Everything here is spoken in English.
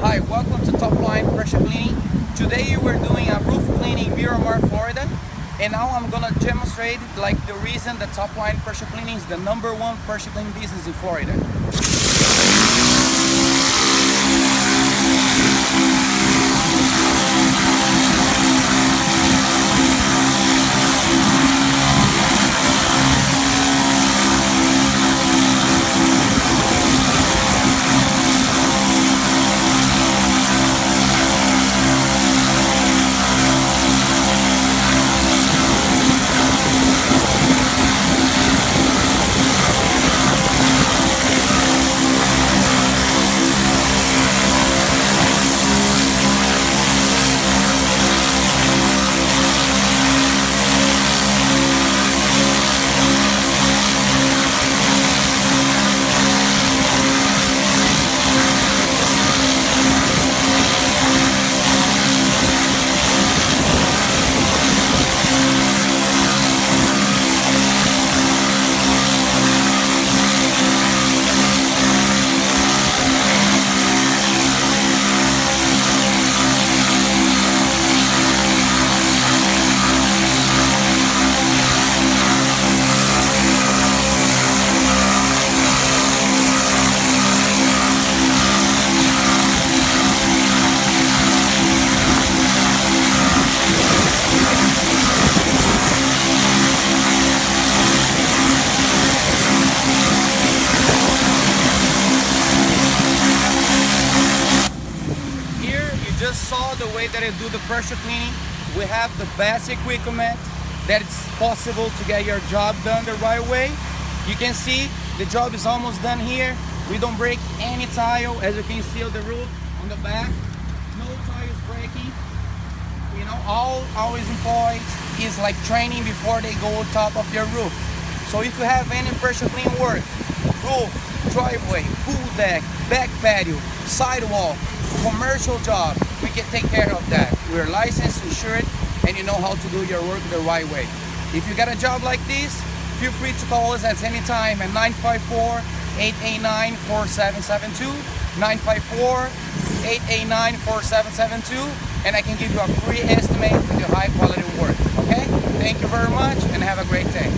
Hi, welcome to Top Line Pressure Cleaning. Today we're doing a roof cleaning in Miramar, Florida. And now I'm gonna demonstrate the reason that Top Line Pressure Cleaning is the #1 pressure cleaning business in Florida. Just saw the way that I do the pressure cleaning. We have the best equipment that it's possible to get your job done the right way. You can see the job is almost done here. We don't break any tile, as you can see on the roof on the back. No tiles breaking. You know, always employed is like training before they go on top of your roof. So if you have any pressure clean work, roof, driveway, pool deck, back patio, sidewalk, commercial job, we can take care of that. We're licensed, insured, and you know how to do your work the right way. If you got a job like this, feel free to call us at any time at 954-889-4772, 954-889-4772, and I can give you a free estimate for your high quality work. Okay? Thank you very much and have a great day.